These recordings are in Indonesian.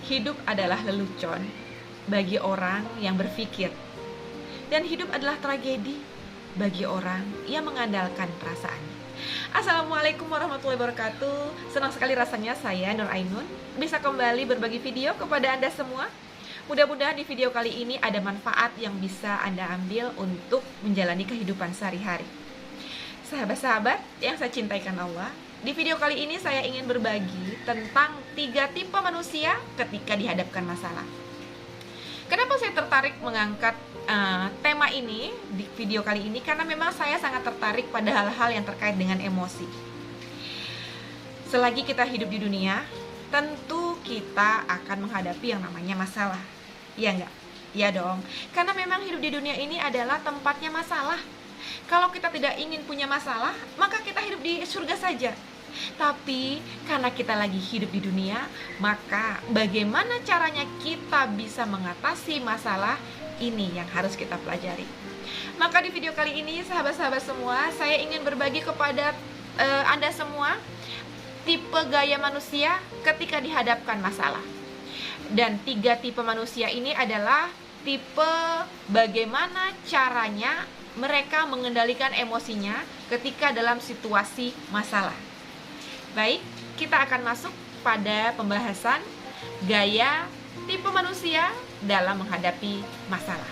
Hidup adalah lelucon bagi orang yang berpikir, dan hidup adalah tragedi bagi orang yang mengandalkan perasaan. Assalamualaikum warahmatullahi wabarakatuh. Senang sekali rasanya saya, Nur Ainun, bisa kembali berbagi video kepada Anda semua. Mudah-mudahan di video kali ini ada manfaat yang bisa Anda ambil untuk menjalani kehidupan sehari-hari. Sahabat-sahabat yang saya cintai karena Allah, di video kali ini saya ingin berbagi tentang 3 tipe manusia ketika dihadapkan masalah. Kenapa saya tertarik mengangkat tema ini di video kali ini? Karena memang saya sangat tertarik pada hal-hal yang terkait dengan emosi. Selagi kita hidup di dunia, tentu kita akan menghadapi yang namanya masalah. Iya enggak? Iya dong. Karena memang hidup di dunia ini adalah tempatnya masalah. Kalau kita tidak ingin punya masalah, maka kita hidup di surga saja. Tapi karena kita lagi hidup di dunia, maka bagaimana caranya kita bisa mengatasi masalah ini yang harus kita pelajari. Maka di video kali ini, sahabat-sahabat semua, saya ingin berbagi kepada Anda semua tipe gaya manusia ketika dihadapkan masalah. Dan 3 tipe manusia ini adalah tipe bagaimana caranya mereka mengendalikan emosinya ketika dalam situasi masalah. Baik, kita akan masuk pada pembahasan gaya tipe manusia dalam menghadapi masalah.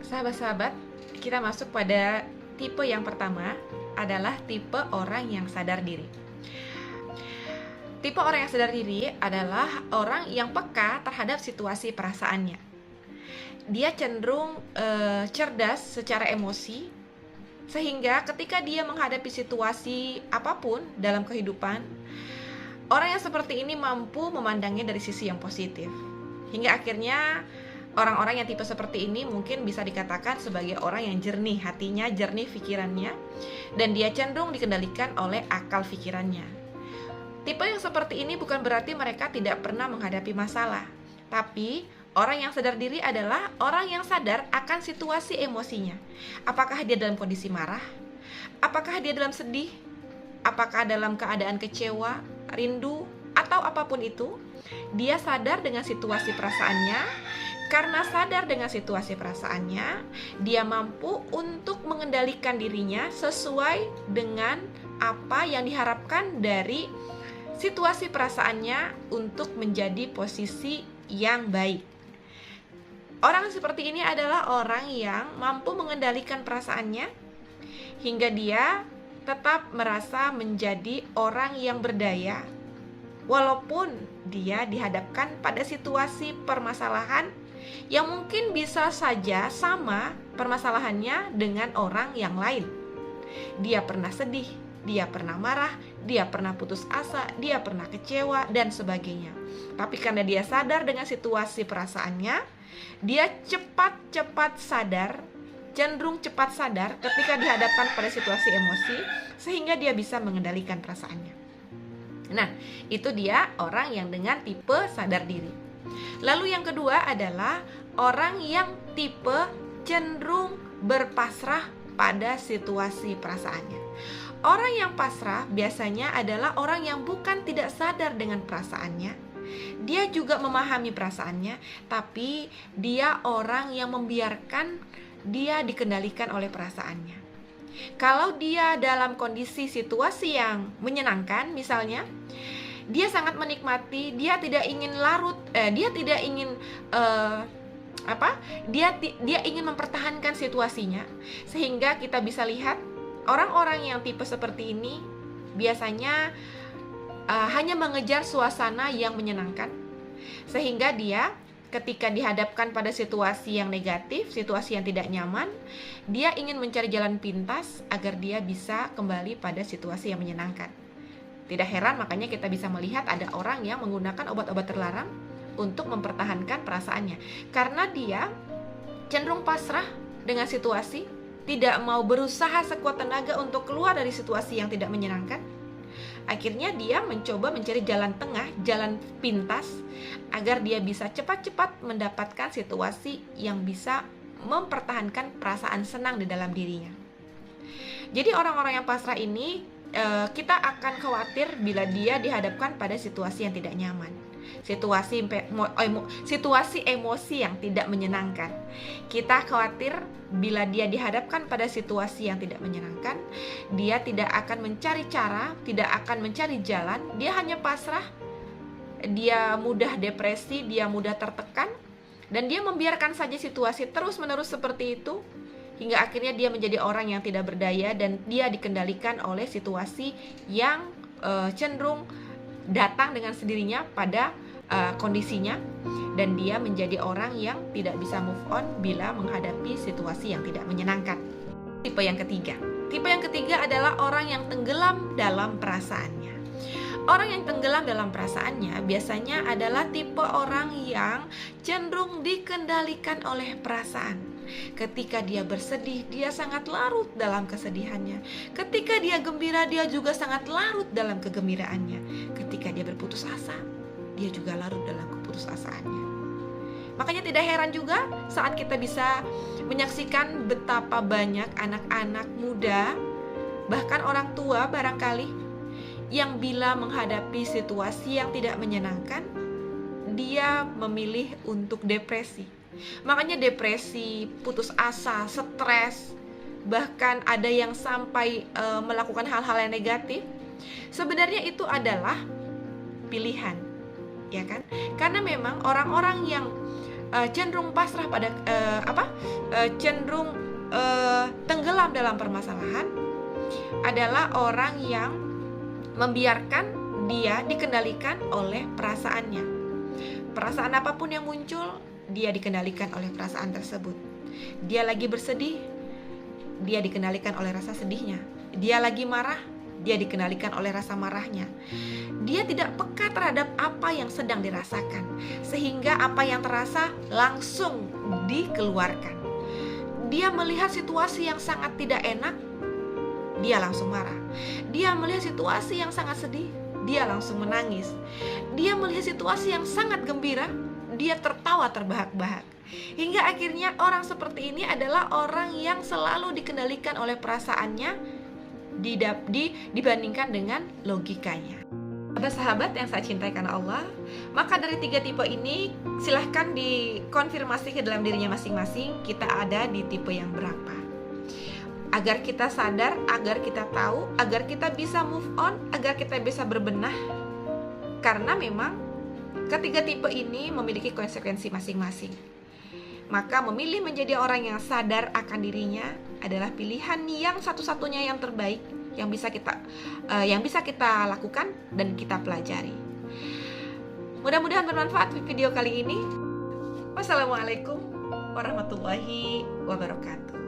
Sahabat-sahabat, kita masuk pada tipe yang pertama adalah tipe orang yang sadar diri. Tipe orang yang sadar diri adalah orang yang peka terhadap situasi perasaannya. Dia cenderung cerdas secara emosi, sehingga ketika dia menghadapi situasi apapun dalam kehidupan, orang yang seperti ini mampu memandangnya dari sisi yang positif. Hingga akhirnya orang-orang yang tipe seperti ini mungkin bisa dikatakan sebagai orang yang jernih hatinya, jernih pikirannya, dan dia cenderung dikendalikan oleh akal pikirannya. Tipe yang seperti ini bukan berarti mereka tidak pernah menghadapi masalah, tapi orang yang sadar diri adalah orang yang sadar akan situasi emosinya. Apakah dia dalam kondisi marah? Apakah dia dalam sedih? Apakah dalam keadaan kecewa, rindu, atau apapun itu? Dia sadar dengan situasi perasaannya. Karena sadar dengan situasi perasaannya, dia mampu untuk mengendalikan dirinya sesuai dengan apa yang diharapkan dari situasi perasaannya untuk menjadi posisi yang baik. Orang seperti ini adalah orang yang mampu mengendalikan perasaannya hingga dia tetap merasa menjadi orang yang berdaya walaupun dia dihadapkan pada situasi permasalahan yang mungkin bisa saja sama permasalahannya dengan orang yang lain. Dia pernah sedih, dia pernah marah, dia pernah putus asa, dia pernah kecewa, dan sebagainya. Tapi karena dia sadar dengan situasi perasaannya, dia cepat sadar, cenderung cepat sadar ketika dihadapkan pada situasi emosi, sehingga dia bisa mengendalikan perasaannya. Nah, itu dia orang yang dengan tipe sadar diri. Lalu yang kedua adalah orang yang tipe cenderung berpasrah pada situasi perasaannya. Orang yang pasrah biasanya adalah orang yang bukan tidak sadar dengan perasaannya. Dia juga memahami perasaannya, tapi dia orang yang membiarkan dia dikendalikan oleh perasaannya. Kalau dia dalam kondisi situasi yang menyenangkan misalnya, dia sangat menikmati, dia tidak ingin larut, dia tidak ingin dia ingin mempertahankan situasinya. Sehingga kita bisa lihat orang-orang yang tipe seperti ini biasanya hanya mengejar suasana yang menyenangkan, sehingga dia ketika dihadapkan pada situasi yang negatif, situasi yang tidak nyaman, dia ingin mencari jalan pintas agar dia bisa kembali pada situasi yang menyenangkan. Tidak heran makanya kita bisa melihat ada orang yang menggunakan obat-obat terlarang untuk mempertahankan perasaannya, karena dia cenderung pasrah dengan situasi, tidak mau berusaha sekuat tenaga untuk keluar dari situasi yang tidak menyenangkan. Akhirnya dia mencoba mencari jalan tengah, jalan pintas, agar dia bisa cepat-cepat mendapatkan situasi yang bisa mempertahankan perasaan senang di dalam dirinya. Jadi orang-orang yang pasrah ini kita akan khawatir bila dia dihadapkan pada situasi yang tidak nyaman. situasi emosi yang tidak menyenangkan. Kita khawatir bila dia dihadapkan pada situasi yang tidak menyenangkan, dia tidak akan mencari cara, tidak akan mencari jalan, dia hanya pasrah, dia mudah depresi, dia mudah tertekan, dan dia membiarkan saja situasi terus-menerus seperti itu, hingga akhirnya dia menjadi orang yang tidak berdaya dan dia dikendalikan oleh situasi yang cenderung datang dengan sendirinya pada kondisinya, dan dia menjadi orang yang tidak bisa move on bila menghadapi situasi yang tidak menyenangkan. Tipe yang ketiga adalah orang yang tenggelam dalam perasaannya. Orang yang tenggelam dalam perasaannya biasanya adalah tipe orang yang cenderung dikendalikan oleh perasaan. Ketika dia bersedih, dia sangat larut dalam kesedihannya. Ketika dia gembira, dia juga sangat larut dalam kegembiraannya. Ketika dia berputus asa, dia juga larut dalam keputusasaannya. Makanya tidak heran juga saat kita bisa menyaksikan betapa banyak anak-anak muda, bahkan orang tua barangkali, yang bila menghadapi situasi yang tidak menyenangkan, dia memilih untuk depresi. Makanya depresi, putus asa, stres, bahkan ada yang sampai melakukan hal-hal yang negatif. Sebenarnya itu adalah pilihan, ya kan? Karena memang orang-orang yang cenderung pasrah pada cenderung tenggelam dalam permasalahan adalah orang yang membiarkan dia dikendalikan oleh perasaannya. Perasaan apapun yang muncul, dia dikendalikan oleh perasaan tersebut. Dia lagi bersedih, dia dikendalikan oleh rasa sedihnya. Dia lagi marah, dia dikendalikan oleh rasa marahnya. Dia tidak peka terhadap apa yang sedang dirasakan, sehingga apa yang terasa langsung dikeluarkan. Dia melihat situasi yang sangat tidak enak, dia langsung marah. Dia melihat situasi yang sangat sedih, dia langsung menangis. Dia melihat situasi yang sangat gembira, dia tertawa terbahak-bahak. Hingga akhirnya orang seperti ini adalah orang yang selalu dikendalikan oleh perasaannya dibandingkan dengan logikanya. Sahabat yang saya cintai karena Allah, maka dari 3 tipe ini silahkan dikonfirmasi ke dalam dirinya masing-masing, kita ada di tipe yang berapa, agar kita sadar, agar kita tahu, agar kita bisa move on, agar kita bisa berbenah. Karena memang ketiga tipe ini memiliki konsekuensi masing-masing. Maka memilih menjadi orang yang sadar akan dirinya adalah pilihan yang satu-satunya yang terbaik yang bisa kita lakukan dan kita pelajari. Mudah-mudahan bermanfaat video kali ini. Wassalamualaikum warahmatullahi wabarakatuh.